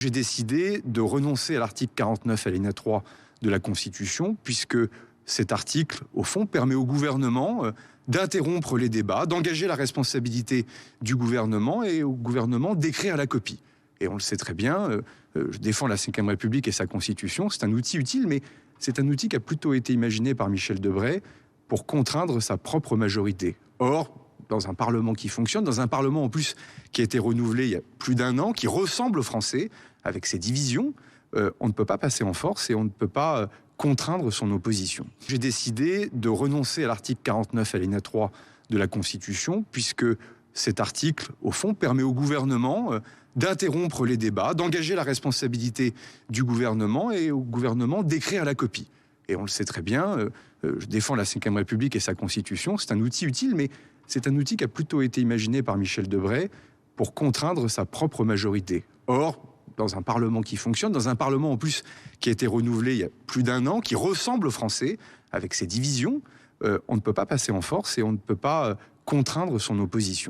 J'ai décidé de renoncer à l'article 49 alinéa 3 de la Constitution, puisque cet article, au fond, permet au gouvernement d'interrompre les débats, d'engager la responsabilité du gouvernement et au gouvernement d'écrire la copie. Et on le sait très bien, je défends la Ve République et sa Constitution, c'est un outil utile, mais c'est un outil qui a plutôt été imaginé par Michel Debré pour contraindre sa propre majorité. Or, dans un Parlement qui fonctionne, dans un Parlement en plus qui a été renouvelé il y a plus d'1 an, qui ressemble aux Français, avec ses divisions, on ne peut pas passer en force et on ne peut pas contraindre son opposition. J'ai décidé de renoncer à l'article 49 alinéa 3 de la Constitution, puisque cet article, au fond, permet au gouvernement d'interrompre les débats, d'engager la responsabilité du gouvernement et au gouvernement d'écrire la copie. Et on le sait très bien, je défends la Ve République et sa Constitution, c'est un outil utile, mais c'est un outil qui a plutôt été imaginé par Michel Debré pour contraindre sa propre majorité. Or, dans un Parlement qui fonctionne, dans un Parlement en plus qui a été renouvelé il y a plus d'1 an, qui ressemble aux Français, avec ses divisions, on ne peut pas passer en force et on ne peut pas contraindre son opposition.